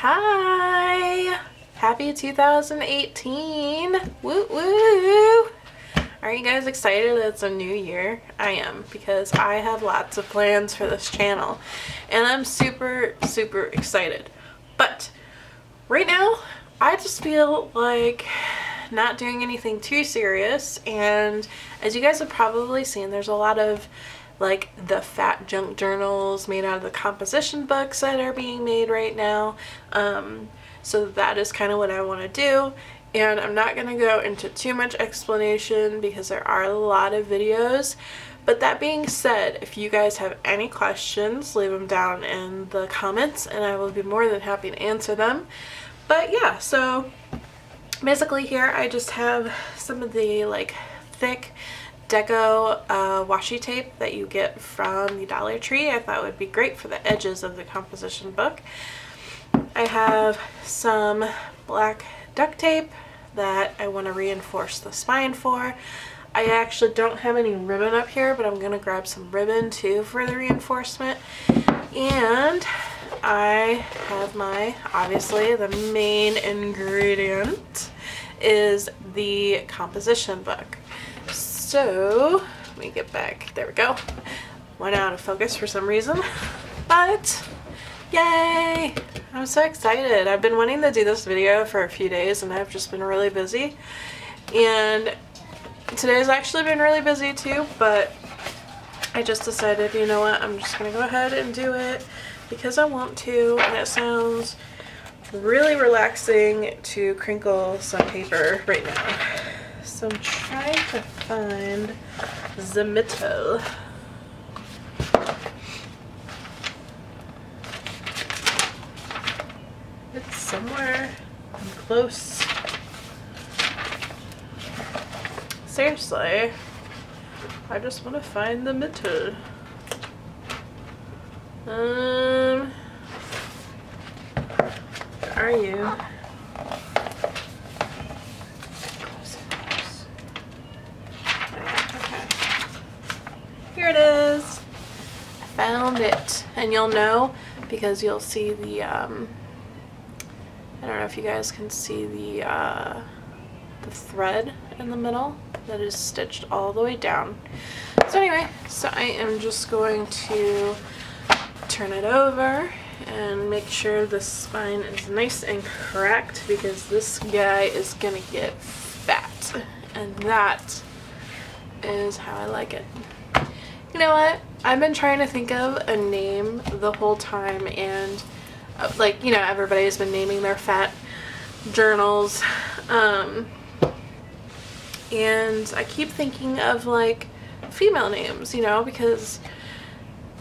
Hi! Happy 2018! Woo woo! Are you guys excited that it's a new year? I am, because I have lots of plans for this channel and I'm super excited. But right now I just feel like not doing anything too serious, and as you guys have probably seen, there's a lot of like the Phat junk journals made out of the composition books that are being made right now. So that is kind of what I want to do, and I'm not going to go into too much explanation because there are a lot of videos. But that being said, if you guys have any questions, leave them down in the comments and I will be more than happy to answer them. But yeah, so basically here I just have some of the like thick deco washi tape that you get from the Dollar Tree. I thought would be great for the edges of the composition book. I have some black duct tape that I want to reinforce the spine for. I actually don't have any ribbon up here, but I'm going to grab some ribbon too for the reinforcement. And I have my, obviously the main ingredient is the composition book. So let me get back, there we go. Went out of focus for some reason, but yay! I'm so excited. I've been wanting to do this video for a few days and I've just been really busy, and today's actually been really busy too, but I just decided, you know what, I'm just gonna go ahead and do it because I want to, and it sounds really relaxing to crinkle some paper right now. So I'm trying to find the middle. It's somewhere. I'm close. Seriously, I just want to find the middle. Where are you? Here it is. I found it, and you'll know because you'll see the I don't know if you guys can see the thread in the middle that is stitched all the way down. So anyway, so I am just going to turn it over and make sure the spine is nice and correct because this guy is gonna get fat, and that is how I like it. You know what? I've been trying to think of a name the whole time, and like, you know, everybody's been naming their Phat journals, and I keep thinking of like female names, you know, because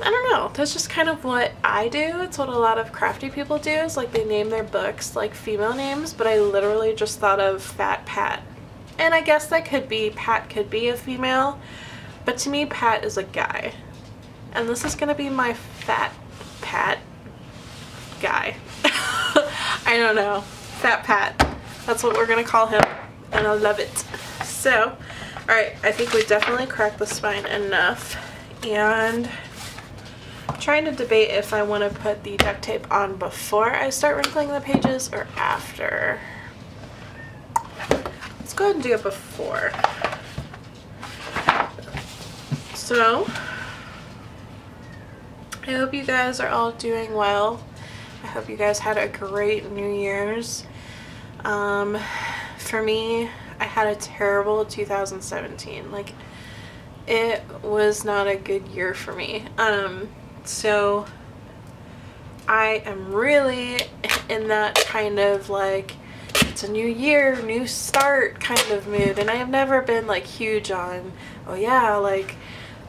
I don't know, that's just kind of what I do. It's what a lot of crafty people do, is like they name their books like female names, but I literally just thought of Phat Pat, and I guess that could be, Pat could be a female, but to me Pat is a guy, and this is gonna be my Phat Pat guy. I don't know, Phat Pat, that's what we're gonna call him, and I love it. So alright, I think we definitely cracked the spine enough, and I'm trying to debate if I want to put the duct tape on before I start wrinkling the pages or after. Let's go ahead and do it before. So I hope you guys are all doing well. I hope you guys had a great New Year's. For me, I had a terrible 2017. Like, it was not a good year for me. So I am really in that kind of like, it's a new year, new start kind of mood, and I have never been like huge on, oh yeah, like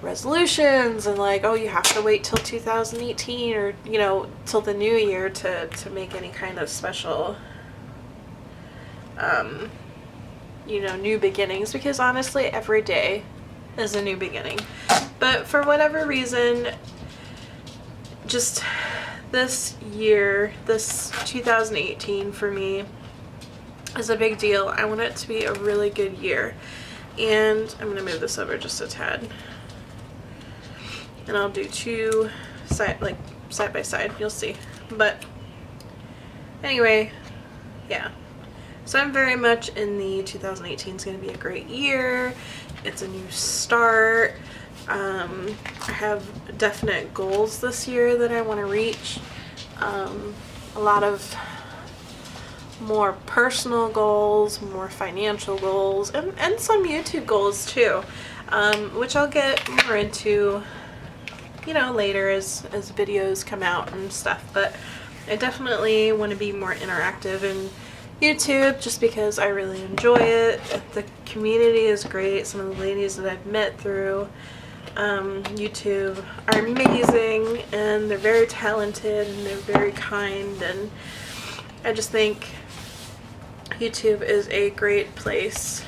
resolutions and like, oh, you have to wait till 2018 or, you know, till the new year to make any kind of special you know, new beginnings, because honestly every day is a new beginning. But for whatever reason, just this year, this 2018 for me is a big deal. I want it to be a really good year, and I'm gonna move this over just a tad, and I'll do two side by side, you'll see. But Anyway, yeah. So I'm very much in the 2018 is going to be a great year. It's a new start. I have definite goals this year that I want to reach. A lot of more personal goals, more financial goals, and some YouTube goals too, which I'll get more into, you know, later as videos come out and stuff. But I definitely want to be more interactive in YouTube just because I really enjoy it. The community is great. Some of the ladies that I've met through YouTube are amazing, and they're very talented, and they're very kind, and I just think YouTube is a great place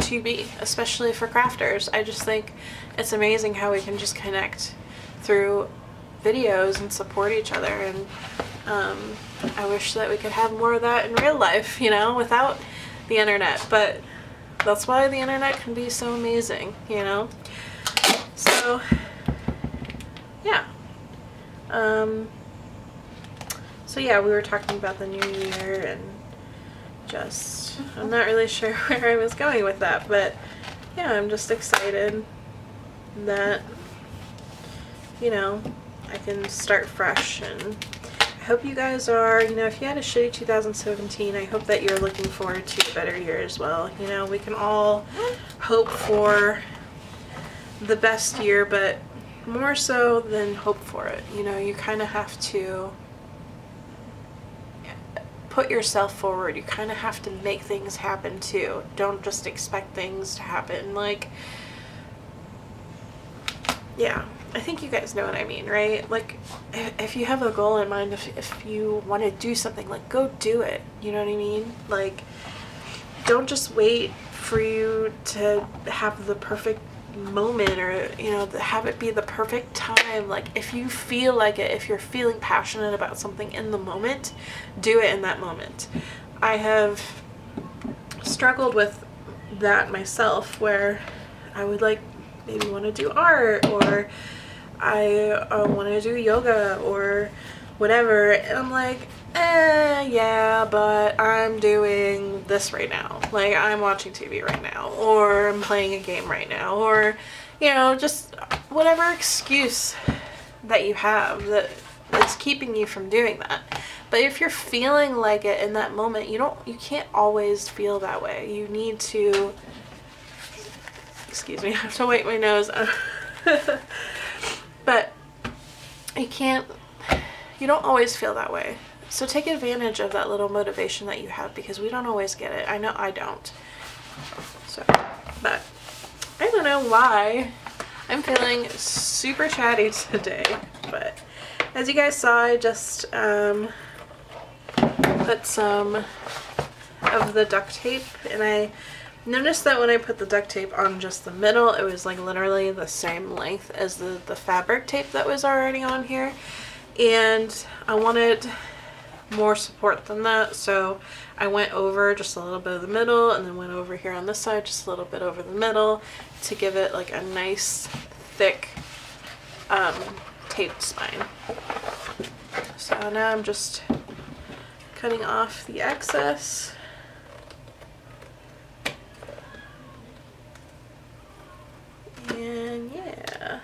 to be, especially for crafters. I just think it's amazing how we can just connect through videos and support each other, and I wish that we could have more of that in real life, you know, without the internet, but that's why the internet can be so amazing, you know. So yeah, so yeah, we were talking about the new year, and just, I'm not really sure where I was going with that, but yeah, I'm just excited that, you know, I can start fresh, and I hope you guys are. You know, if you had a shitty 2017, I hope that you're looking forward to a better year as well. You know, we can all hope for the best year, but more so than hope for it. You know, you kind of have to put yourself forward. You kind of have to make things happen too. Don't just expect things to happen. Like, yeah, I think you guys know what I mean, right? Like, if you have a goal in mind, if you want to do something, like, go do it. You know what I mean? Like, don't just wait for you to have the perfect moment, or, you know, have it be the perfect time. Like, if you feel like it, if you're feeling passionate about something in the moment, do it in that moment. I have struggled with that myself, where I would like maybe want to do art, or I want to do yoga or whatever, and I'm like, yeah, but I'm doing this right now. Like, I'm watching TV right now, or I'm playing a game right now, or, you know, just whatever excuse that you have that is keeping you from doing that. But if you're feeling like it in that moment, you can't always feel that way. You need to, excuse me, I have to wipe my nose. But you don't always feel that way. So take advantage of that little motivation that you have, because we don't always get it. I know I don't. So, but I don't know why I'm feeling super chatty today. But as you guys saw, I just put some of the duct tape, and I noticed that when I put the duct tape on just the middle, it was like literally the same length as the fabric tape that was already on here, and I wanted more support than that, so I went over just a little bit of the middle, and then went over here on this side just a little bit over the middle to give it like a nice thick taped spine. So now I'm just cutting off the excess. And yeah,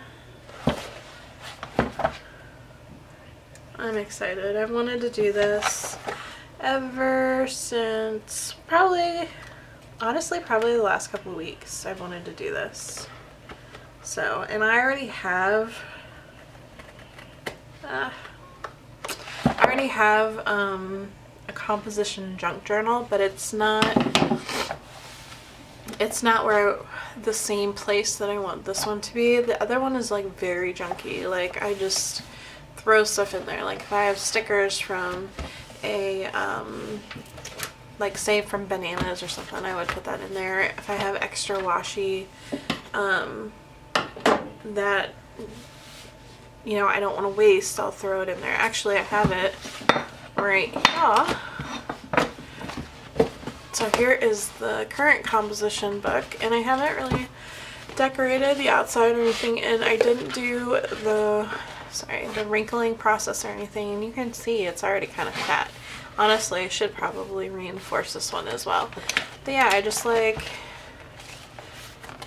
I'm excited. I've wanted to do this ever since honestly, probably the last couple of weeks. I've wanted to do this. So, and I already have a composition junk journal, but it's not where the same place that I want this one to be. The other one is like very junky. Like, I just throw stuff in there. Like, if I have stickers from a like say from bananas or something, I would put that in there. If I have extra washi that, you know, I don't want to waste, I'll throw it in there. Actually, I have it right here. So here is the current composition book, and I haven't really decorated the outside or anything, and I didn't do the sorry, the wrinkling process or anything, and you can see it's already kind of fat. Honestly, I should probably reinforce this one as well. But yeah, I just like,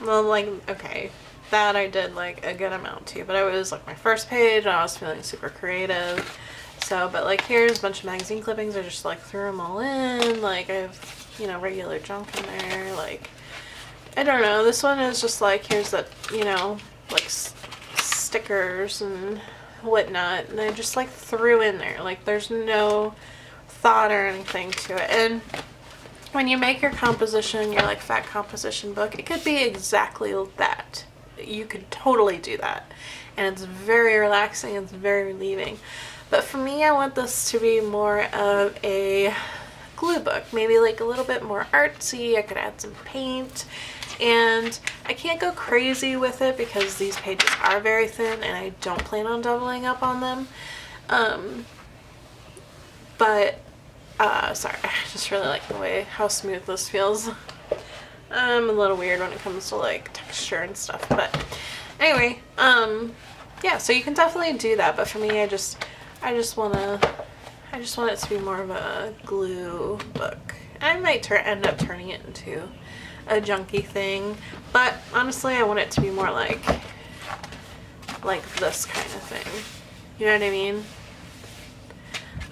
well, like, okay, that I did like a good amount too, but it was like my first page and I was feeling super creative. So, but like here's a bunch of magazine clippings. I just like threw them all in. Like I have, you know, regular junk in there. Like, I don't know. This one is just like, here's that, you know, like stickers and whatnot. And I just like threw in there. Like there's no thought or anything to it. And when you make your composition, your like fat composition book, it could be exactly that. You could totally do that. And it's very relaxing. It's very relieving. But for me, I want this to be more of a glue book, maybe like a little bit more artsy. I could add some paint, and I can't go crazy with it because these pages are very thin and I don't plan on doubling up on them. Sorry, I just really like the way how smooth this feels. I'm a little weird when it comes to like texture and stuff, but anyway, yeah, so you can definitely do that, but for me, I just want it to be more of a glue book. I might end up turning it into a junky thing, but honestly, I want it to be more like this kind of thing. You know what I mean?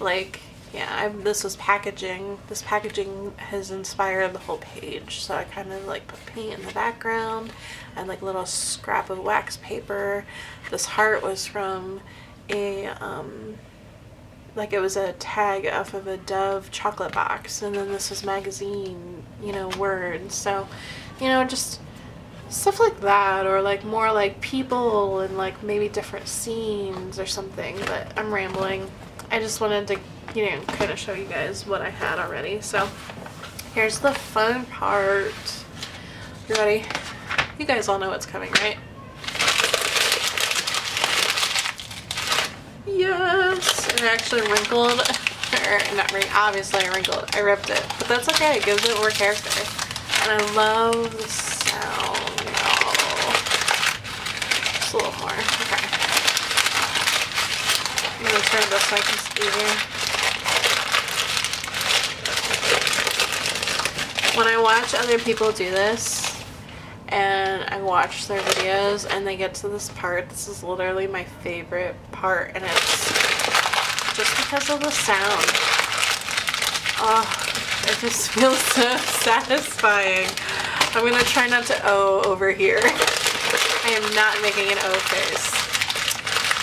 Like, yeah, this was packaging. This packaging has inspired the whole page, so I kind of like put paint in the background and like a little scrap of wax paper. This heart was from a like it was a tag off of a Dove chocolate box, and then this was magazine, you know, words. So, you know, just stuff like that, or like more like people and like maybe different scenes or something. But I'm rambling. I just wanted to, you know, kind of show you guys what I had already. So here's the fun part. You ready? You guys all know what's coming, right? Yes! It actually wrinkled, or not wrinkled, obviously I wrinkled, I ripped it, but that's okay, it gives it more character. And I love the sound, oh. Just a little more, okay. I'm gonna turn it this way because it's easier. When I watch other people do this, and I watch their videos and they get to this part, this is literally my favorite part, and it's just because of the sound. Oh, it just feels so satisfying. I'm gonna try not to O over here. I am not making an O face.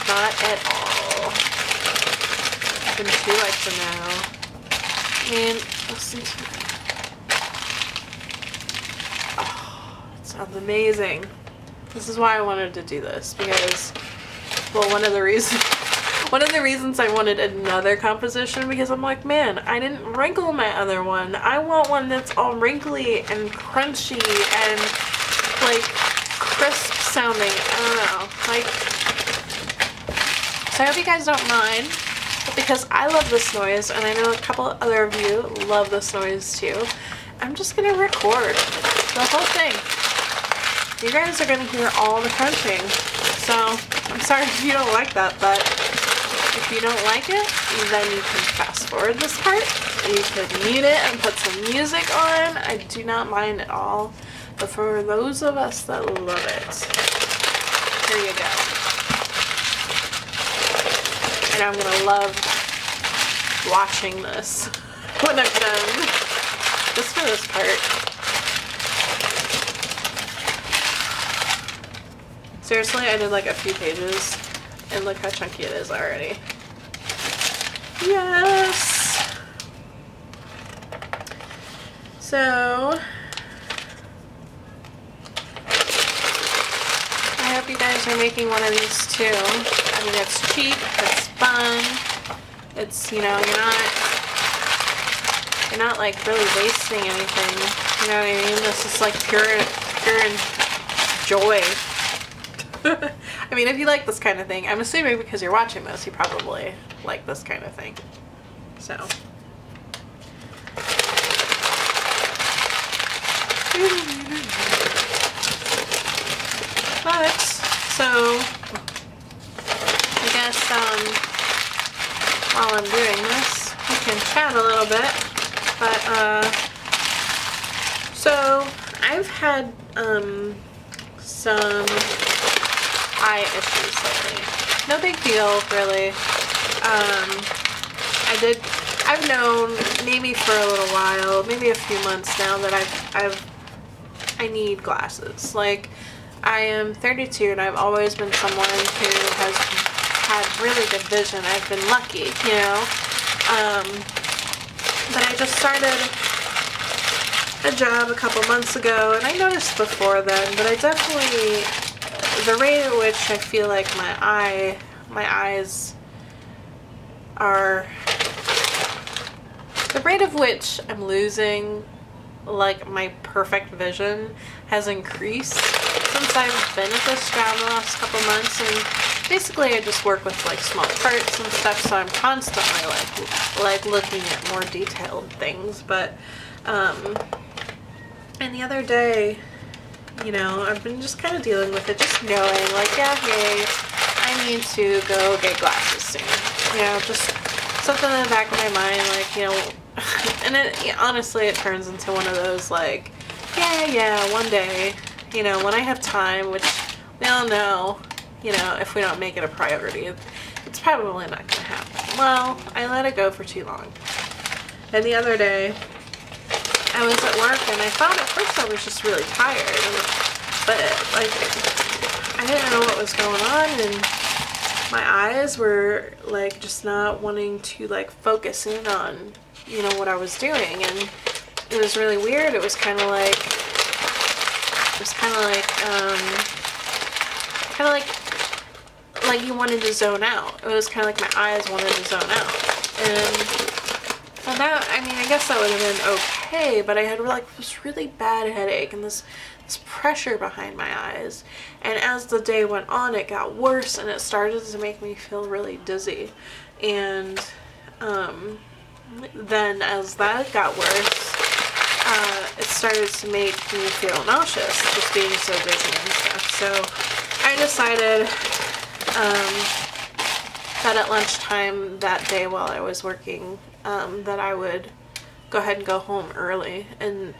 Not at all. Wouldn't you like to know? I mean, listen to me. Sounds amazing. This is why I wanted to do this, because, well, one of the reasons I wanted another composition, because I'm like, man, I didn't wrinkle my other one. I want one that's all wrinkly and crunchy and like crisp sounding. I don't know, like, so I hope you guys don't mind, but because I love this noise, and I know a couple other of you love this noise too, I'm just gonna record the whole thing. You guys are going to hear all the crunching, so I'm sorry if you don't like that, but if you don't like it, then you can fast forward this part. You could mute it and put some music on. I do not mind at all, but for those of us that love it, here you go. And I'm going to love watching this when I'm done, just for this part. Seriously, I did like a few pages, and look how chunky it is already. Yes! So, I hope you guys are making one of these too. I mean, it's cheap, it's fun, it's, you know, you're not like really wasting anything, you know what I mean? This is like pure joy. I mean, if you like this kind of thing, I'm assuming because you're watching this, you probably like this kind of thing. So. But, so, again, guess while I'm doing this, we can chat a little bit. But so I've had some eye issues lately. No big deal, really. I've known maybe for a little while, maybe a few months now, that I need glasses. Like, I am 32 and I've always been someone who has had really good vision. I've been lucky, you know. But I just started a job a couple months ago, and I noticed before then, but I definitely, the rate at which I feel like my eyes are, the rate of which I'm losing like my perfect vision has increased since I've been at this job the last couple months. And basically I just work with like small parts and stuff, so I'm constantly like looking at more detailed things. But and the other day, you know, I've been just kind of dealing with it, just knowing like, yeah, hey, I need to go get glasses soon, you know, just something in the back of my mind, like, you know. And honestly, it turns into one of those like, yeah, one day, you know, when I have time, which we all know, you know, if we don't make it a priority, it's probably not going to happen. Well, I let it go for too long. And the other day, I was at work and I thought at first I was just really tired, but like, I didn't know what was going on, and my eyes were like just not wanting to like focus in on, you know, what I was doing. And it was really weird. It was kind of like you wanted to zone out. It was kind of like my eyes wanted to zone out. And that, I mean, I guess that would have been okay, but I had like this really bad headache and this pressure behind my eyes. And as the day went on, it got worse, and it started to make me feel really dizzy. And then as that got worse, it started to make me feel nauseous, just being so dizzy and stuff. So I decided that at lunchtime that day while I was working, that I would go ahead and go home early. And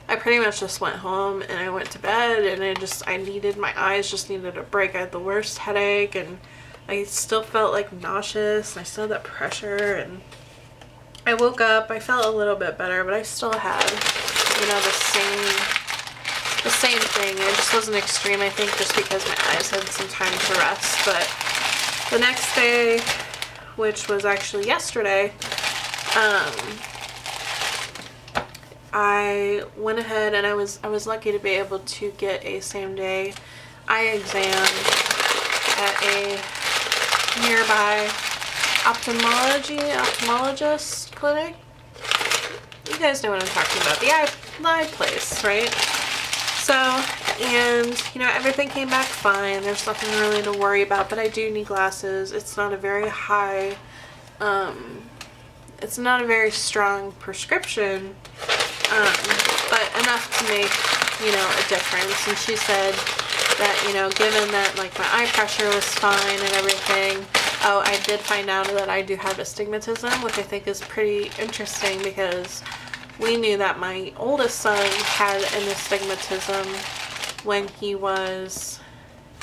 I pretty much just went home and I went to bed, and my eyes just needed a break. I had the worst headache, and I still felt like nauseous, and I still had that pressure. And I woke up, I felt a little bit better, but I still had, you know, the same thing. It just wasn't extreme, I think, just because my eyes had some time to rest. But the next day, which was actually yesterday, I went ahead and I was lucky to be able to get a same-day eye exam at a nearby ophthalmologist clinic. You guys know what I'm talking about, the eye place, right? So, and you know, everything came back fine. There's nothing really to worry about, but I do need glasses. It's not a very high, it's not a very strong prescription, but enough to make, you know, a difference. And she said that, you know, given that like my eye pressure was fine and everything. Oh, I did find out that I do have astigmatism, which I think is pretty interesting, because we knew that my oldest son had an astigmatism when he was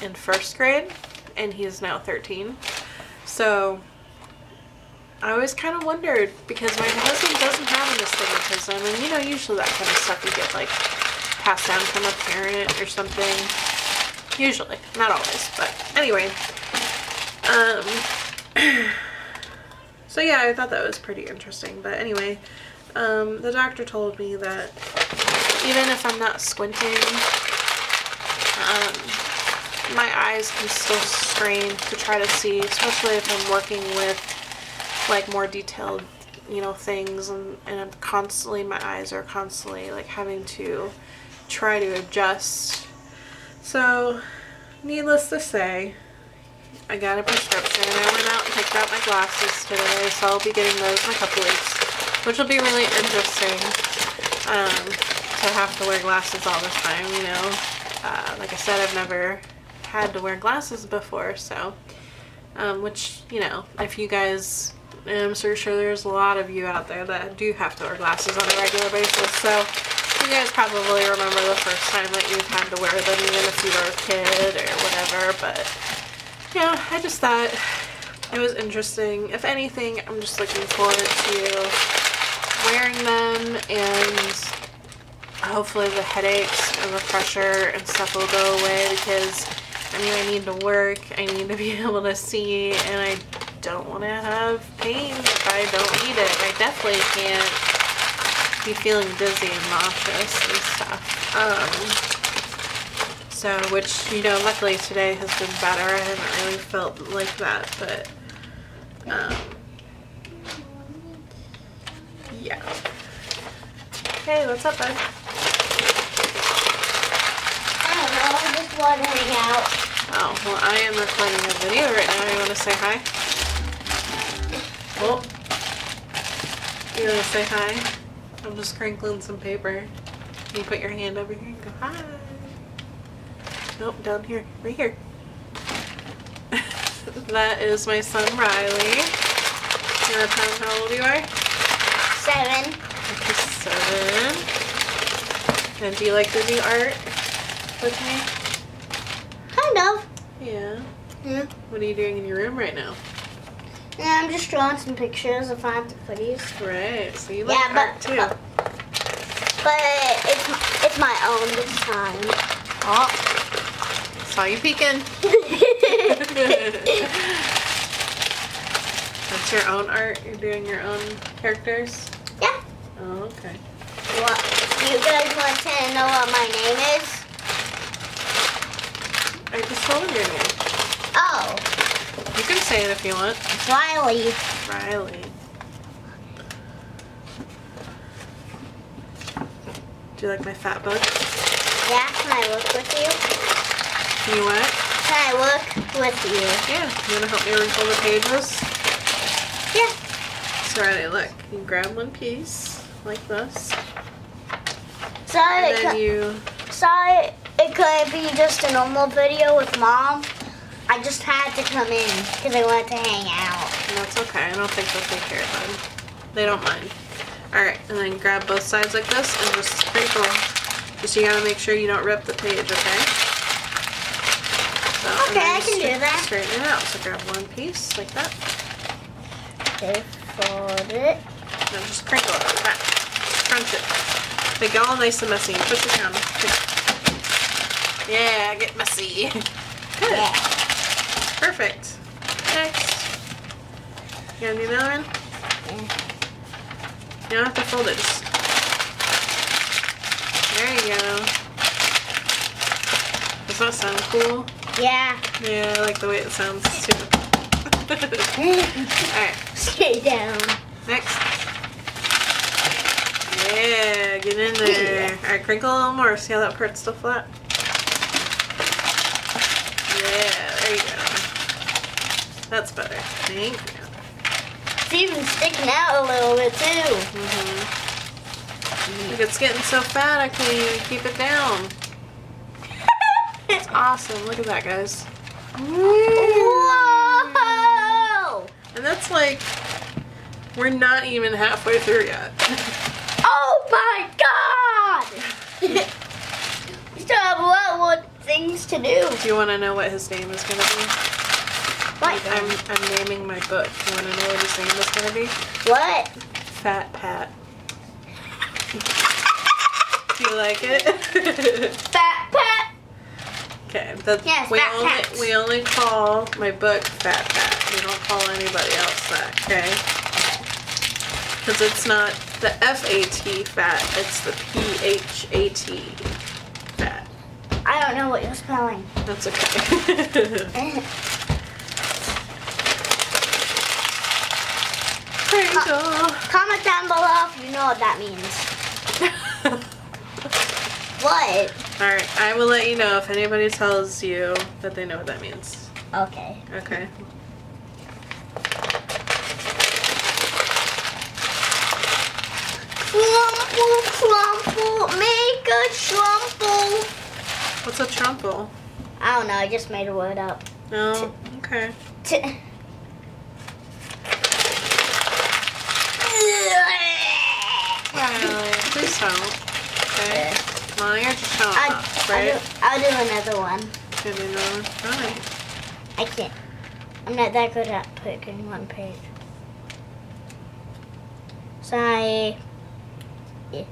in 1st grade, and he's now 13. So I always kind of wondered, because my husband doesn't have an astigmatism, and you know, usually that kind of stuff you get like passed down from a parent or something. Usually, not always, but anyway. So yeah, I thought that was pretty interesting. But anyway, the doctor told me that even if I'm not squinting, my eyes can still strain to try to see, especially if I'm working with like more detailed, you know, things, and I'm constantly, my eyes are constantly like having to try to adjust. So needless to say, I got a prescription. I went out and picked out my glasses today, so I'll be getting those in a couple weeks, which will be really interesting, to have to wear glasses all the time, you know. Like I said, I've never had to wear glasses before, so which, you know, if you guys, I'm sure there's a lot of you out there that do have to wear glasses on a regular basis, so you guys probably remember the first time that you've had to wear them, even if you were a kid or whatever. But yeah, I just thought it was interesting. If anything, I'm just looking forward to wearing them, and hopefully the headaches and the pressure and stuff will go away, because I mean, I need to work, I need to be able to see, and I don't want to have pain if I don't eat it. I definitely can't be feeling dizzy and nauseous and stuff. So, which, you know, luckily today has been better. I haven't really felt like that, but yeah. Hey, what's up, bud? I don't know, I just want to hang out. Oh, well, I am recording a video right now. You want to say hi? Oh. You want to say hi? I'm just crinkling some paper. Can you put your hand over here and go hi? Nope, down here. Right here. That is my son, Riley. You want to tell him how old you are? 7. Okay, 7. And do you like to do art with me? Kind of. Yeah. Yeah. What are you doing in your room right now? Yeah, I'm just drawing some pictures of Phat footies. Right. So you like art too. But it's my own this time. Oh. Saw you peeking. That's your own art? You're doing your own characters? Yeah. Oh, okay. What? Do you guys want to know what my name is? I just told him your name. Oh. You can say it if you want. It's Riley. Riley. Do you like my fat bug? Yeah, can I work with you? Can you what? Can I work with you? Yeah. You want to help me wrinkle the pages? Yeah. So Riley, look. You grab one piece like this. Sorry, And then you... sorry, it couldn't be just a normal video with Mom. I just had to come in because I wanted to hang out. That's okay. I don't think they'll take care of them. They don't mind. Alright, and then grab both sides like this and just crinkle. Just you gotta make sure you don't rip the page, okay? So, Okay, I can do that. Straighten it out. So grab one piece like that. Okay, fold it. And then just crinkle it like that. Crunch it. Make it all nice and messy. Push it down. Yeah, get messy. Good. Yeah. Perfect. Next. You gonna do another one? Yeah. You don't have to fold it. Just... There you go. Does that sound cool? Yeah. Yeah, I like the way it sounds too. Alright. Stay down. Next. Yeah, get in there. Alright, crinkle a little more. See how that part's still flat? Yeah, there you go. That's better. Thank you. It's even sticking out a little bit too. Look, it's getting so fat I can't even keep it down. It's awesome. Look at that, guys. Whoa! And that's like, we're not even halfway through yet. Oh my God! We still have a lot more things to do. Do you want to know what his name is going to be? What? I'm naming my book. Do you want to know what his name is going to be? What? Phat Pat. Do you like it? Phat Pat. Okay. Yes, Phat Pat. We only call my book Phat Pat. We don't call anybody else that, okay? Because it's not the F-A-T fat, it's the P-H-A-T fat. I don't know what you're spelling. That's okay. Comment down below if you know what that means. What? Alright, I will let you know if anybody tells you that they know what that means. Okay. Okay. Crumple, crumple, make a trumple. What's a trumple? I don't know, I just made a word up. No? Okay. Riley, please don't. Okay. Well, you're just showing off, right? I'll do another one. Can do another one? Alright. I can't. I'm not that good at picking one page. Sorry. Yeah.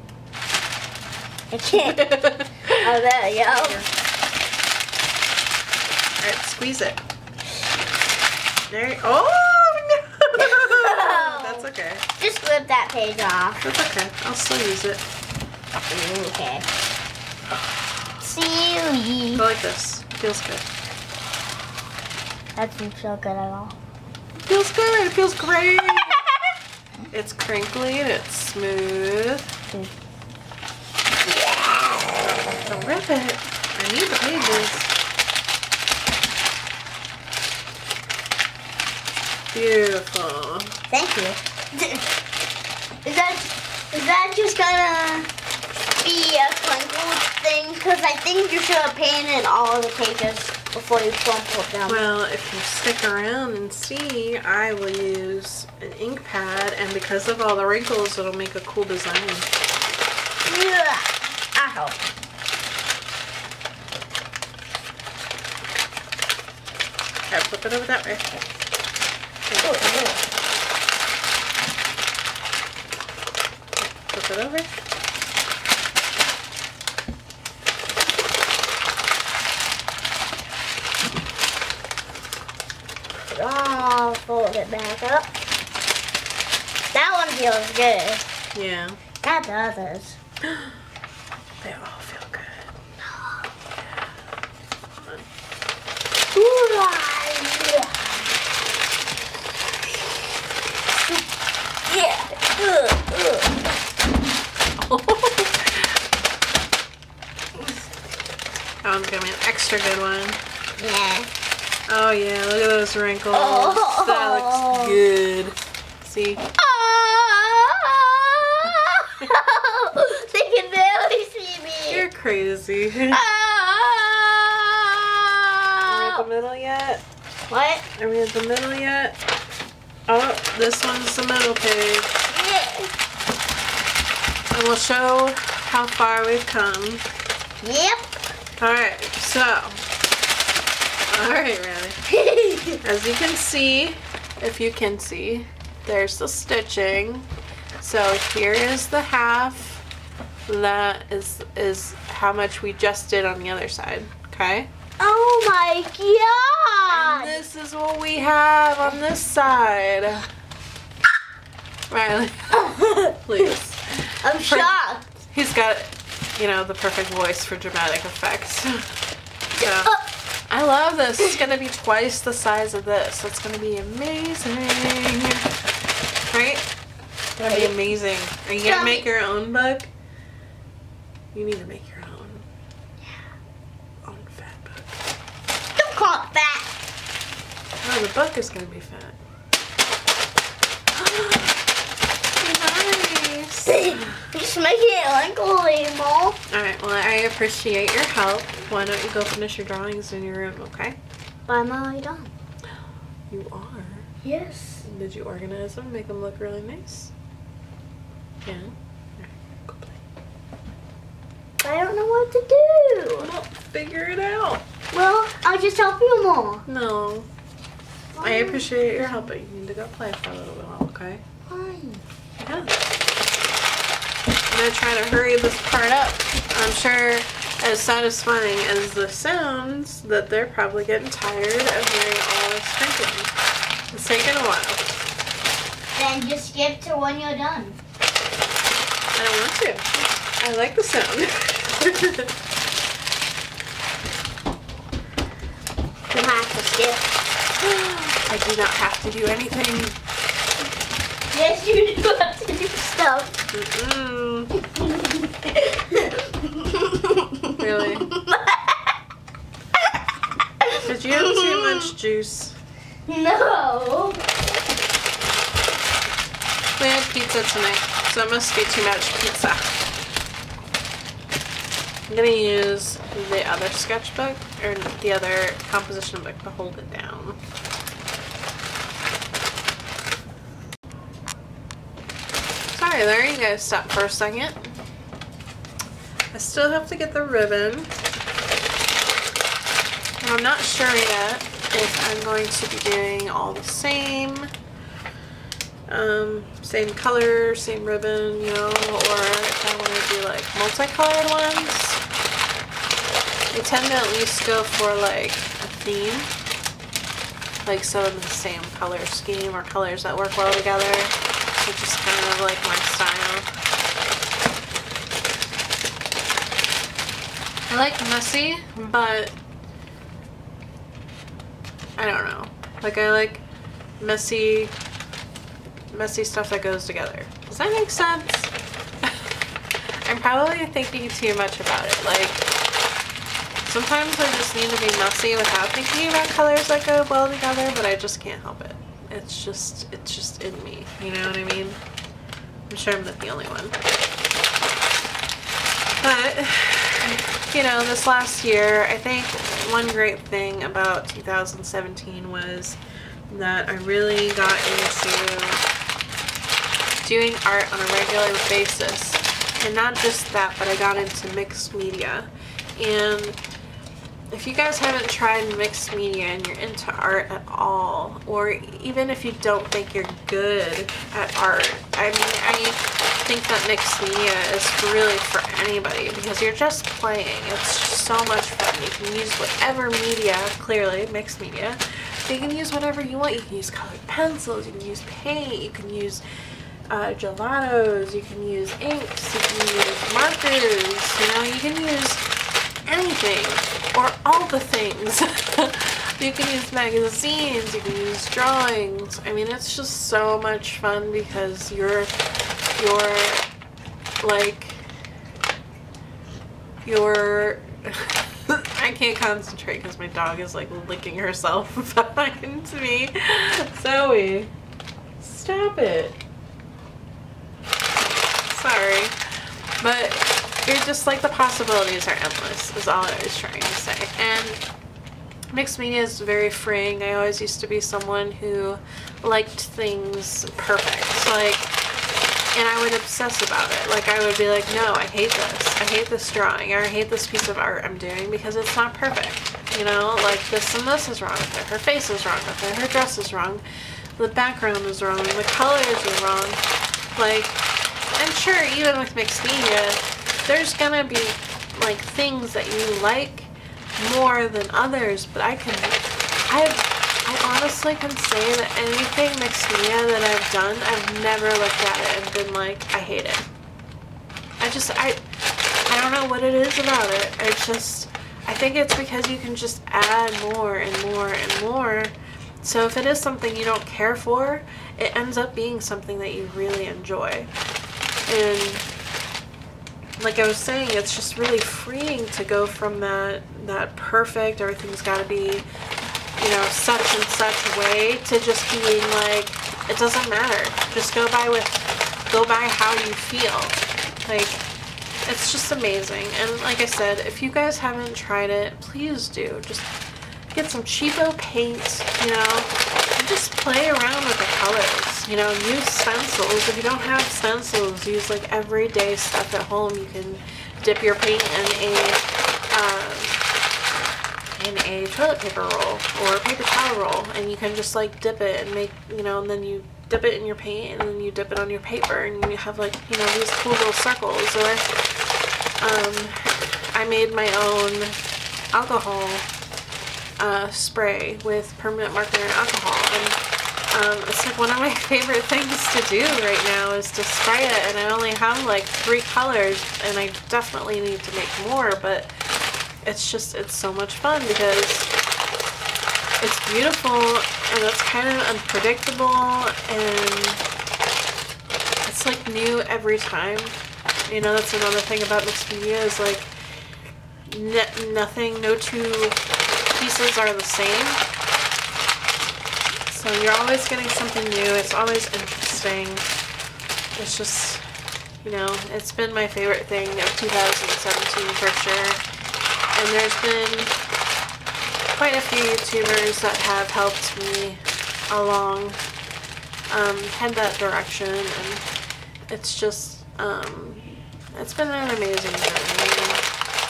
I can't. Oh, there we go. Alright, squeeze it. There you Oh, no! That's okay. Just flip that page off. That's okay. I'll still use it. Okay. See I you. like this. Feels good. That doesn't feel good at all. Feels good. It feels great. It's crinkly and it's smooth. Don't rip it. I need the pages. Beautiful. Thank you. Is that just gonna be a crinkle thing? Because I think you should have painted all of the pages before you crumpled them. Well, if you stick around and see, I will use an ink pad, and because of all the wrinkles, it'll make a cool design. Yeah, I hope. Okay, flip it over that way. Ooh. Flip it over. Oh, fold it back up. That one feels good. Yeah. Not the others. They all feel good. Yeah. That one's gonna be an extra good one. Yeah. Oh yeah, look at those wrinkles. Oh. That looks good. See? They can barely see me. You're crazy. Are we at the middle yet? What? Are we at the middle yet? Oh, this one's the middle page. Yeah. And we'll show how far we've come. Yep. Alright, so. Alright, Riley. As you can see, if you can see, there's the stitching. So here is the half. That is how much we just did on the other side. Okay? Oh my god! And this is what we have on this side. Riley, please. I'm shocked. He's got, you know, the perfect voice for dramatic effects. So, I love this. It's going to be twice the size of this. It's going to be amazing. Right? It's going to be amazing. Are you going to make your own book? You need to make your own. Own fat book. Don't call it fat. Oh, the book is going to be fat. Nice. Just make it wrinkly more. Alright, well, I appreciate your help. Why don't you go finish your drawings in your room, okay? But I'm already done. You are. Yes. Did you organize them, make them look really nice? Yeah? Alright, go play. I don't know what to do. Well, figure it out. Well, I'll just help you more. No. I appreciate your help, but you need to go play for a little while, okay? Fine. Yeah. I'm gonna try to hurry this part up. I'm sure as satisfying as this sounds, that they're probably getting tired of hearing all this sprinkling. It's taking a while. Then just skip to when you're done. I don't want to. I like the sound. You have to skip. I do not have to do anything. Yes, you do have to do stuff. Mm-mm. Really? Did you have too much juice? No. We had pizza tonight, so it must be too much pizza. I'm gonna use the other sketchbook, or the other composition book to hold it down. Alright, there you guys. Stop for a second. I still have to get the ribbon. And I'm not sure yet if I'm going to be doing all the same. Same color, same ribbon, you know, or if I want to do like multicolored ones. I tend to at least go for like a theme. Like some of the same color scheme or colors that work well together. Which is kind of like my style. I like messy, but I don't know. Like I like messy stuff that goes together. Does that make sense? I'm probably thinking too much about it. Like sometimes I just need to be messy without thinking about colors that go well together, but I just can't help it. It's just in me, you know what I mean? I'm sure I'm not the only one. But, you know, this last year, I think one great thing about 2017 was that I really got into doing art on a regular basis. And not just that, but I got into mixed media. And if you guys haven't tried mixed media and you're into art at all, or even if you don't think you're good at art, I mean, I think that mixed media is really for anybody because you're just playing. It's just so much fun. You can use whatever media, clearly, mixed media. So you can use whatever you want. You can use colored pencils, you can use paint, you can use gelatos, you can use inks, you can use markers, you know, you can use anything or all the things. You can use magazines, you can use drawings. I mean, it's just so much fun because you're I can't concentrate because my dog is like licking herself behind me. Zoe, stop it. Sorry, but you're just like, the possibilities are endless is all I was trying to say. And mixed media is very freeing. I always used to be someone who liked things perfect, like, and I would obsess about it. Like, I would be like, no, I hate this drawing, or I hate this piece of art I'm doing because it's not perfect, you know, like this and this is wrong with it, her face is wrong with it, her dress is wrong, the background is wrong, the colors are wrong. Like, I'm sure even with mixed media, there's gonna be like things that you like more than others, but I honestly can say that anything mixed media that I've done, I've never looked at it and been like, I hate it. I don't know what it is about it. I think it's because you can just add more and more and more. So if it is something you don't care for, it ends up being something that you really enjoy. And like I was saying, it's just really freeing to go from that perfect, everything's got to be, you know, such and such way, to just being like, it doesn't matter. Just go by how you feel. Like, it's just amazing. And like I said, if you guys haven't tried it, please do. Just get some cheapo paint, you know, and just play around with the colors. You know, use stencils. If you don't have stencils, use like everyday stuff at home. You can dip your paint in a toilet paper roll or a paper towel roll, and you can just like dip it and make, you know, and then you dip it in your paint and then you dip it on your paper and you have like, you know, these cool little circles. Or I made my own alcohol spray with permanent marker and alcohol, and it's like one of my favorite things to do right now is to spray it, and I only have like 3 colors and I definitely need to make more, but it's so much fun because it's beautiful and it's kind of unpredictable and it's like new every time. You know, that's another thing about mixed media is like no two pieces are the same. So you're always getting something new. It's always interesting. It's just, you know, it's been my favorite thing of 2017 for sure. And there's been quite a few YouTubers that have helped me along, head that direction. And it's just, it's been an amazing journey.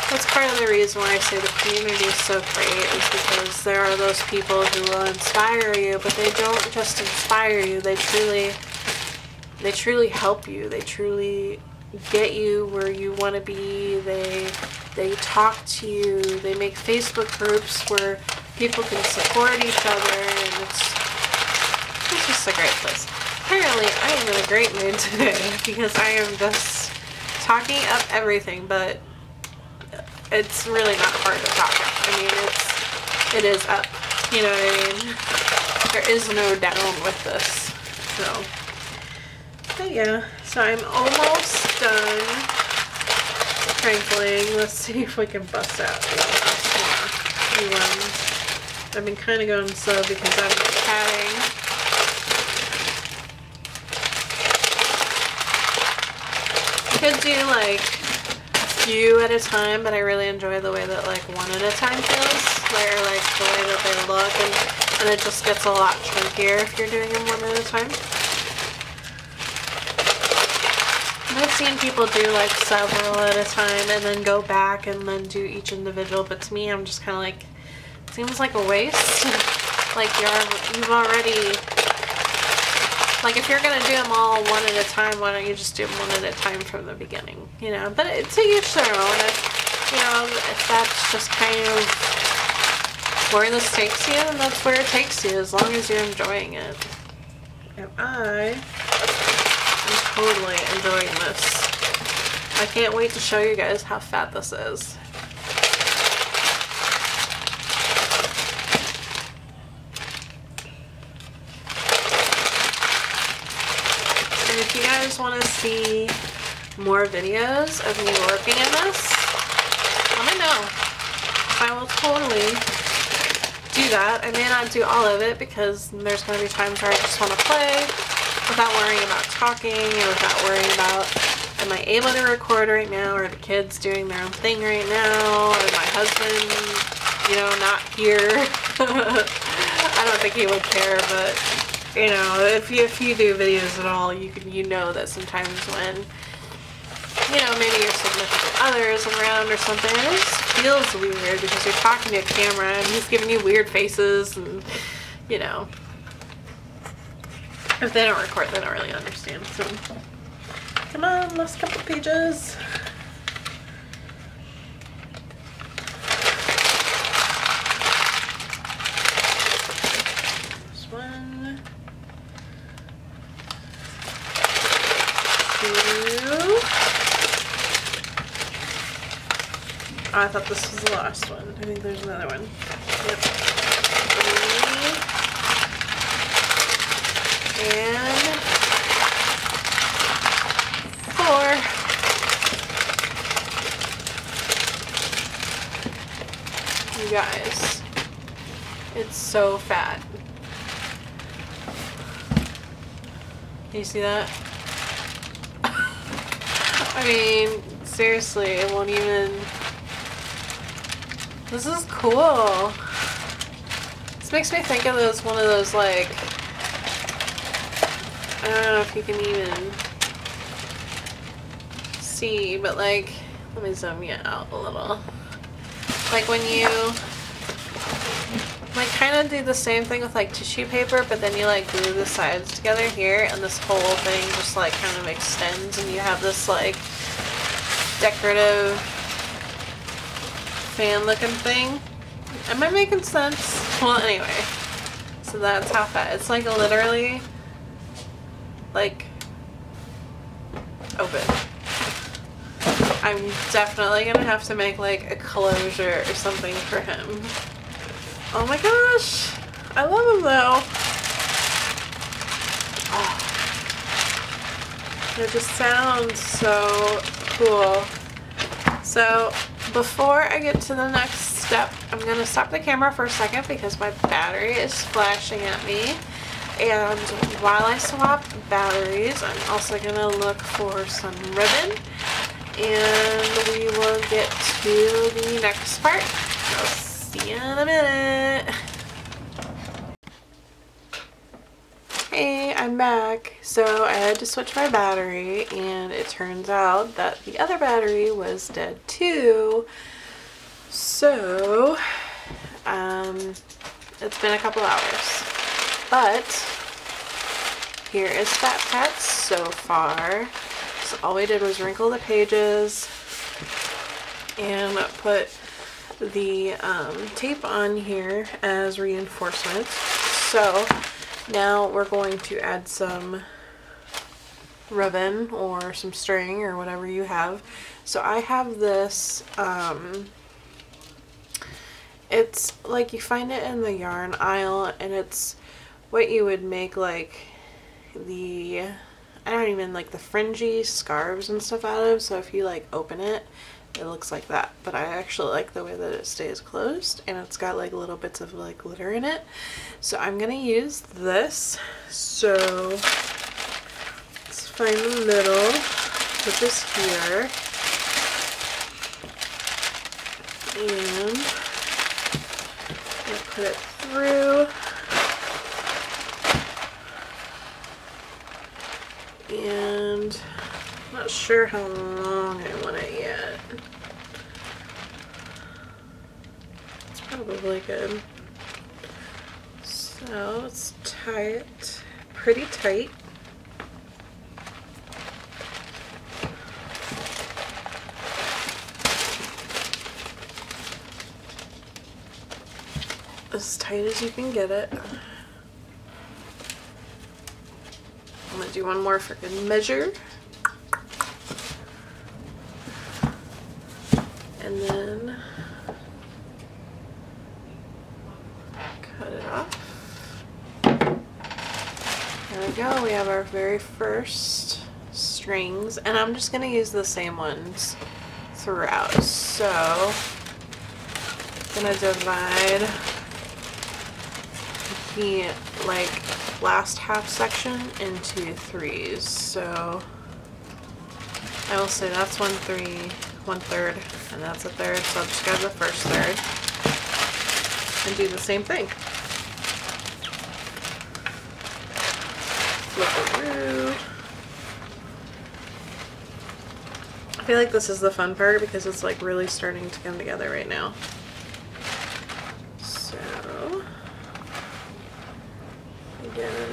That's part of the reason why I say the community is so great, is because there are those people who will inspire you, but they don't just inspire you, they truly help you. They truly get you where you want to be. They talk to you. They make Facebook groups where people can support each other, and it's just a great place. Apparently, I am in a great mood today because I am just talking up everything, but it's really not hard to talk up. I mean, it is up. You know what I mean? There is no down with this. So, but yeah. So I'm almost done crinkling. Let's see if we can bust out the last few ones. I've been kind of going slow because I've been chatting. I could do like few at a time, but I really enjoy the way that like one at a time feels, where like the way that they look, and it just gets a lot chunkier if you're doing them one at a time. And I've seen people do like several at a time and then go back and then do each individual, but to me I'm just kind of like, it seems like a waste. Like you've already, like if you're gonna do them all one at a time, why don't you just do them one at a time from the beginning, you know? But it's to each their own. If, you know, if that's just kind of where this takes you, then that's where it takes you, as long as you're enjoying it. And I am totally enjoying this. I can't wait to show you guys how fat this is. And if you guys want to see more videos of me working in this, let me know. I will totally do that. I may not do all of it because there's going to be times where I just want to play without worrying about talking or without worrying about, am I able to record right now, or the kids doing their own thing right now, or my husband, you know, not here. I don't think he would care, but you know, if you do videos at all, you know that sometimes when, you know, maybe your significant other isn't around or something, it just feels weird because you're talking to a camera and he's giving you weird faces, and you know, if they don't record, they don't really understand. So come on, last couple pages. Oh, I thought this was the last one. I think there's another one. Yep. 3 and 4. You guys, it's so fat. Can you see that? I mean, seriously, it won't even... This is cool. This makes me think of one of those, like, I don't know if you can even see, but like, let me zoom you out a little. Like when you, like, kind of do the same thing with like tissue paper, but then you like glue the sides together here, and this whole thing just like kind of extends, and you have this like decorative fan looking thing. Am I making sense? Well, anyway, so that's how fat. It's like literally like open. I'm definitely gonna have to make like a closure or something for him. Oh my gosh, I love him though. Oh. It just sounds so cool. So before I get to the next step, I'm gonna stop the camera for a second because my battery is flashing at me. And while I swap batteries, I'm also gonna look for some ribbon, and we will get to the next part. I'll see you in a minute. Hey, I'm back. So I had to switch my battery, and it turns out that the other battery was dead too. So it's been a couple hours, but here is Phat so far. So all we did was wrinkle the pages and put the tape on here as reinforcement. So now we're going to add some ribbon or some string or whatever you have. So I have this, it's like you find it in the yarn aisle, and it's what you would make like the, I don't even like the fringy scarves and stuff out of. So if you like open it, it looks like that, but I actually like the way that it stays closed, and it's got like little bits of like glitter in it. So I'm gonna use this. So let's find the middle, which is here, and I'll put it through, and I'm not sure how long I want it yet. It's probably good. So let's tie it pretty tight. As tight as you can get it. I'm gonna do one more for good measure. And then cut it off. There we go. We have our very first strings, and I'm just going to use the same ones throughout. So I'm going to divide the like last half section into threes. So I will say that's 1 3, 1/3, and that's a third. So I'll just grab the first third and do the same thing. Flip it through. I feel like this is the fun part because it's like really starting to come together right now. So again,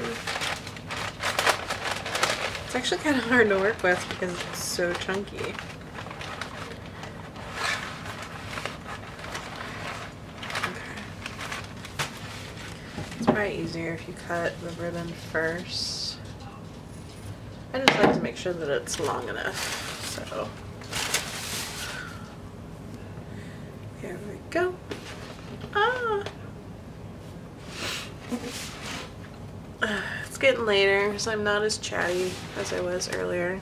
it's actually kind of hard to work with because it's so chunky. Probably easier if you cut the ribbon first. I just like to make sure that it's long enough. So here we go. It's getting later, so I'm not as chatty as I was earlier.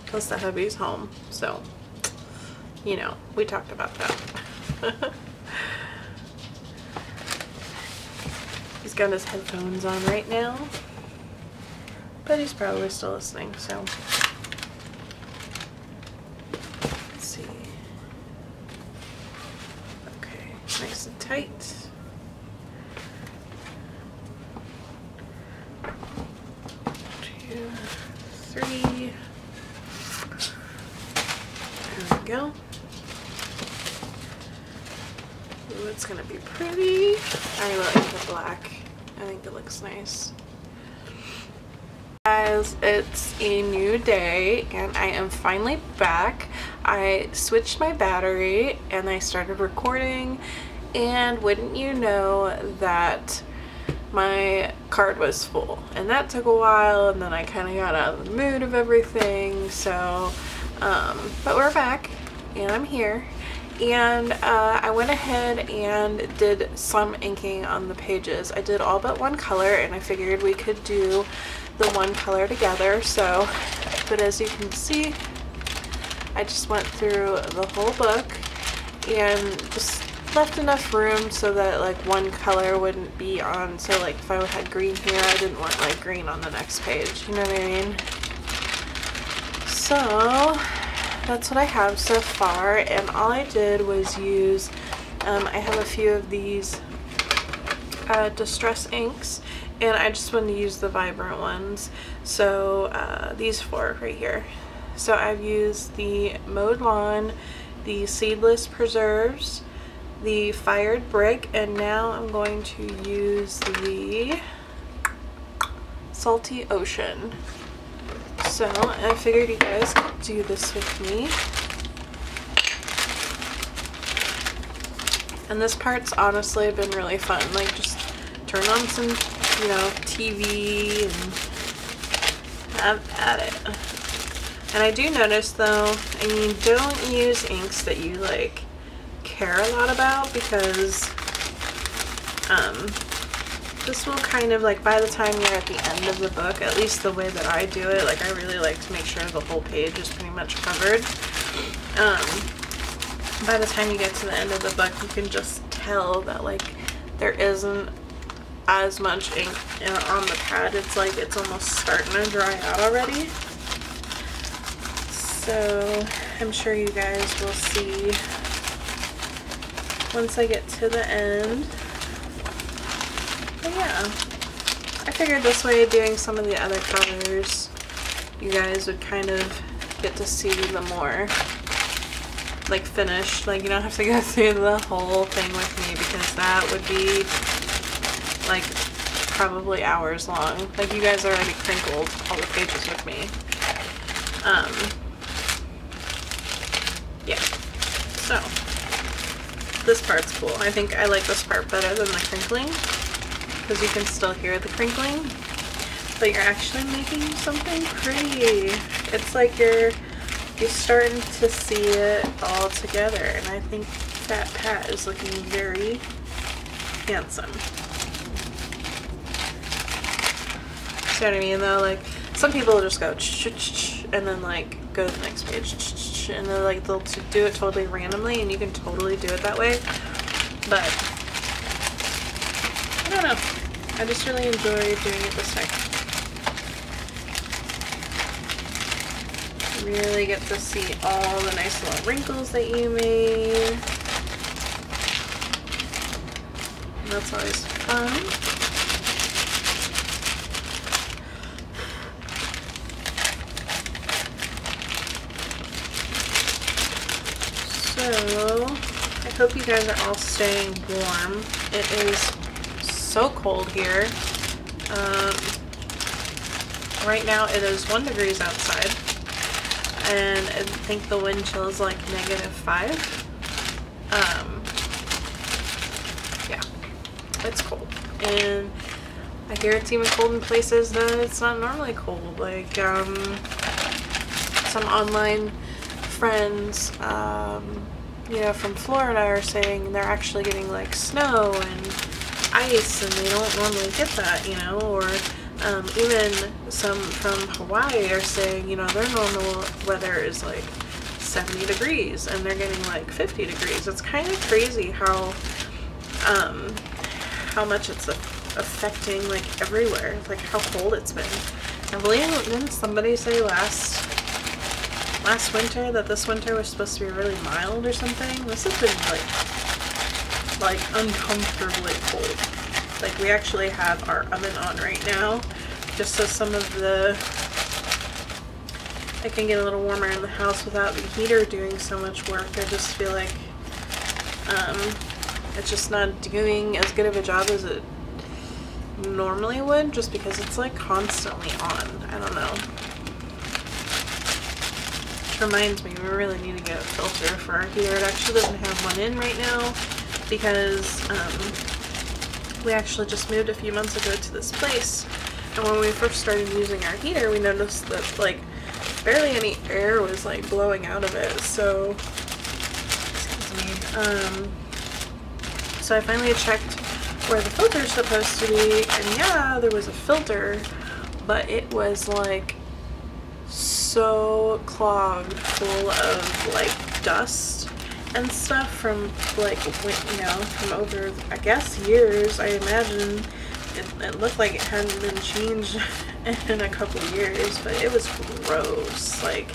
Plus the hubby's home, so you know, we talked about that. He's got his headphones on right now, but he's probably still listening, so let's see. Okay, nice and tight. Two, three. There we go. Ooh, it's gonna be pretty. I really like the black. I think it looks nice. Guys, it's a new day and I am finally back. I switched my battery and I started recording, and wouldn't you know that my card was full, and that took a while, and then I kind of got out of the mood of everything. So but we're back and I'm here. And I went ahead and did some inking on the pages. I did all but one color, and I figured we could do the one color together. So, but as you can see, I just went through the whole book and just left enough room so that like one color wouldn't be on. So like if I had green here, I didn't want like green on the next page, you know what I mean? So that's what I have so far, and all I did was use, I have a few of these distress inks, and I just wanted to use the vibrant ones. So these 4 right here. So I've used the Mowed Lawn, the Seedless Preserves, the Fired Brick, and now I'm going to use the Salty Ocean. So I figured you guys could do this with me. And this part's honestly been really fun. Like, just turn on some, you know, TV and have at it. And I do notice though, I mean, don't use inks that you like care a lot about, because this will kind of like, by the time you're at the end of the book, at least the way that I do it, like I really like to make sure the whole page is pretty much covered. By the time you get to the end of the book, you can just tell that like there isn't as much ink on the pad. It's like it's almost starting to dry out already. So I'm sure you guys will see once I get to the end. But yeah, I figured this way, doing some of the other colors, you guys would kind of get to see the more like finished. Like, you don't have to go through the whole thing with me, because that would be like probably hours long. Like, you guys already crinkled all the pages with me. Yeah, so this part's cool. I think I like this part better than the crinkling, because you can still hear the crinkling, but you're actually making something pretty. It's like you're starting to see it all together, and I think Phat is looking very handsome. See what I mean though? Like, some people will just go and then like go to the next page, and then like they'll do it totally randomly, and you can totally do it that way. But I don't know, I just really enjoy doing it this way. Really get to see all the nice little wrinkles that you made. And that's always fun. So I hope you guys are all staying warm. It is so cold here. Right now it is 1 degree outside, and I think the wind chill is like -5. Yeah, it's cold, and I hear it's even cold in places that it's not normally cold. Like some online friends, you know, from Florida are saying they're actually getting like snow and ice, and they don't normally get that, you know, or even some from Hawaii are saying, you know, their normal weather is like 70 degrees and they're getting like 50 degrees. It's kind of crazy how much it's affecting like everywhere, like how cold it's been. I believe, didn't somebody say last winter that this winter was supposed to be really mild or something? This has been like uncomfortably cold. Like, we actually have our oven on right now, just so some of it can get a little warmer in the house without the heater doing so much work. I just feel like it's just not doing as good of a job as it normally would, just because it's like constantly on. I don't know. Which reminds me, we really need to get a filter for our heater. It actually doesn't have one in right now, because we actually just moved a few months ago to this place, and when we first started using our heater, we noticed that like barely any air was like blowing out of it. So excuse me. So I finally checked where the filter is supposed to be, and yeah, there was a filter, but it was like so clogged full of like dust and stuff from like, you know, from over, I guess, years. I imagine it looked like it hadn't been changed in a couple years, but it was gross. Like,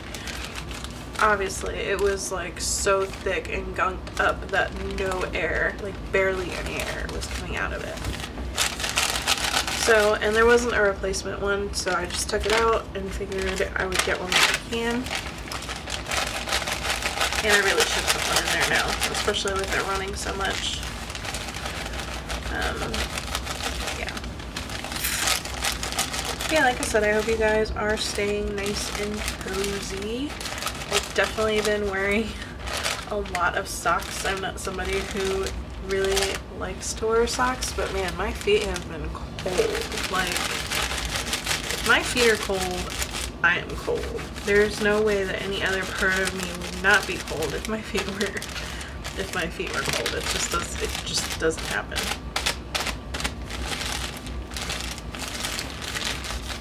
obviously it was like so thick and gunked up that no air, like barely any air, was coming out of it. So, and there wasn't a replacement one, so I just took it out and figured I would get one if I can. And I really should put one in there now, especially with it running so much. Yeah, like I said, I hope you guys are staying nice and cozy. I've definitely been wearing a lot of socks. I'm not somebody who really likes to wear socks, but man, my feet have been cold. Like, if my feet are cold, I am cold. There's no way that any other part of me would not be cold if my feet were cold. It just doesn't happen.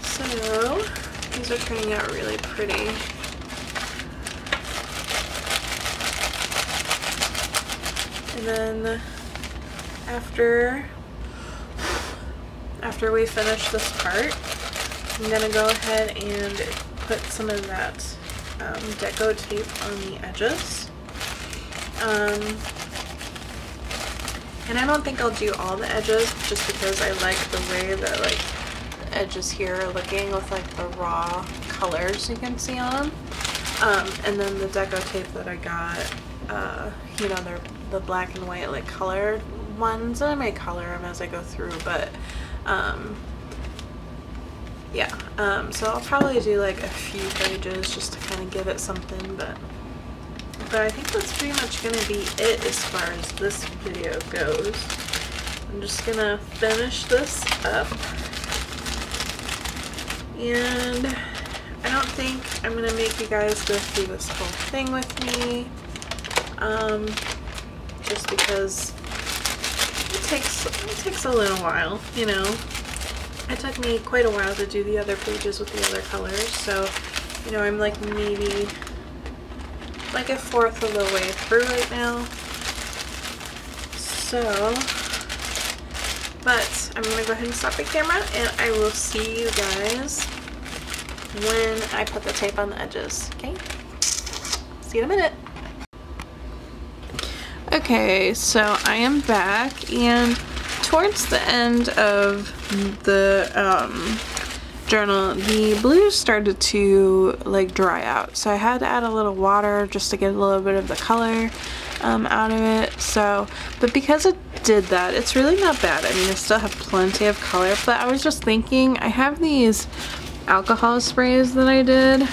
So these are turning out really pretty. And then after we finish this part, I'm gonna go ahead and put some of that deco tape on the edges. And I don't think I'll do all the edges just because I like the way that like the edges here are looking with like the raw colors you can see on them. And then the deco tape that I got, you know, they're the black and white like colored ones, and I may color them as I go through, but yeah, so I'll probably do like a few pages just to kind of give it something, but I think that's pretty much gonna be it as far as this video goes. I'm just gonna finish this up, and I don't think I'm gonna make you guys go through this whole thing with me, just because it takes a little while, you know. It took me quite a while to do the other pages with the other colors, so, you know, I'm like maybe like a fourth of the way through right now. So, but I'm gonna go ahead and stop the camera, and I will see you guys when I put the tape on the edges. Okay? See you in a minute. Okay, so I am back, and towards the end of the journal, the blue started to like dry out, so I had to add a little water just to get a little bit of the color out of it. So, but because it did that, it's really not bad. I mean, I still have plenty of color, but I was just thinking, I have these alcohol sprays that I did,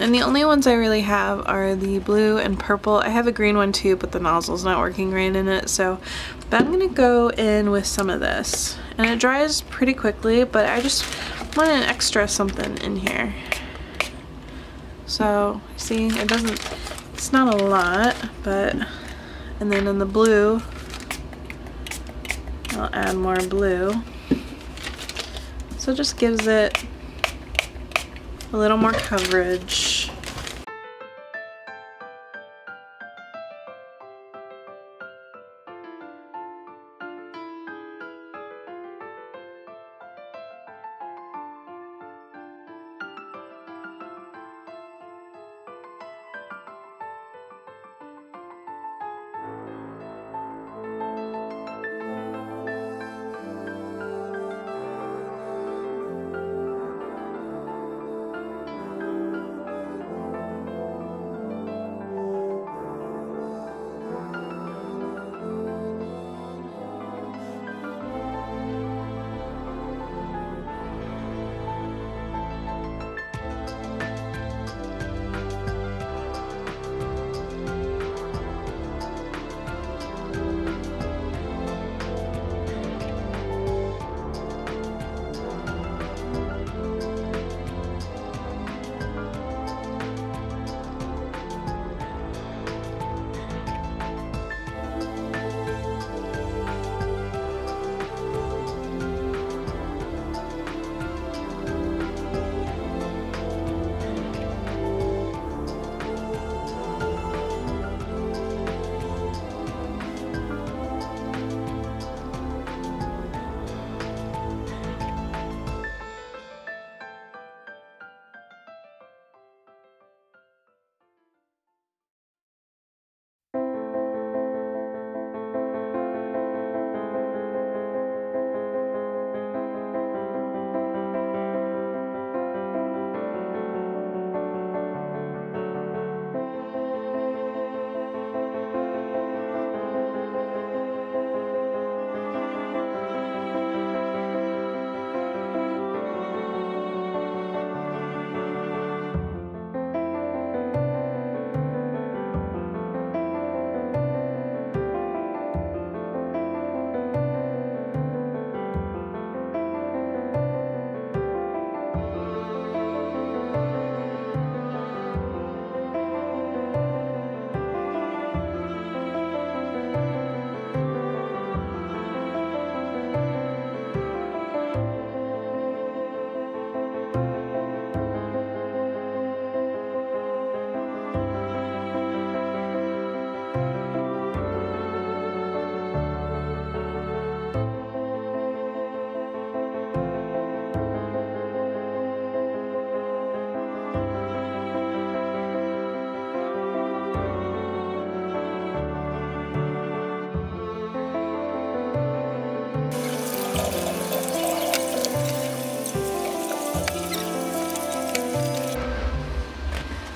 and the only ones I really have are the blue and purple. I have a green one too, but the nozzle's not working right in it, so but I'm gonna go in with some of this, and it dries pretty quickly, but I just want an extra something in here. So see, it's not a lot, but, and then in the blue I'll add more blue, so it just gives it a little more coverage.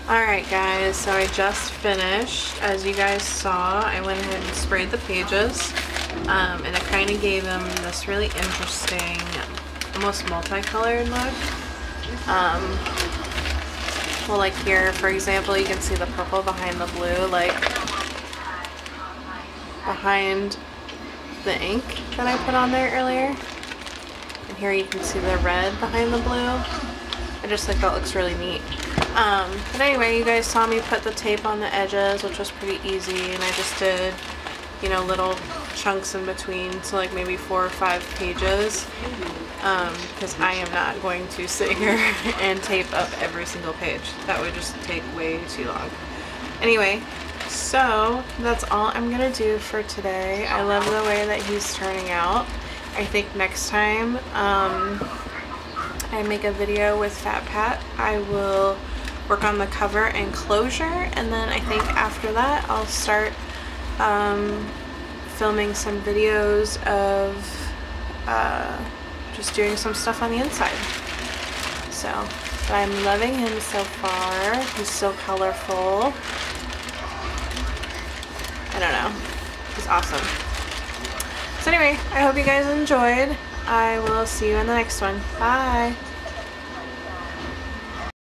Alright guys, so I just finished. As you guys saw, I went ahead and sprayed the pages. And it kind of gave them this really interesting, almost multicolored look. Well, like here, for example, you can see the purple behind the blue, like behind the ink that I put on there earlier. And here you can see the red behind the blue. I just think that looks really neat. But anyway, you guys saw me put the tape on the edges, which was pretty easy, and I just did, you know, little chunks in between, so like maybe 4 or 5 pages, because I am not going to sit here and tape up every single page. That would just take way too long. Anyway, so that's all I'm gonna do for today. I love the way that he's turning out. I think next time I make a video with Phat, I will work on the cover and closure, and then I think after that I'll start filming some videos of just doing some stuff on the inside. So, but I'm loving him so far. He's so colorful. I don't know. He's awesome. So anyway, I hope you guys enjoyed. I will see you in the next one. Bye!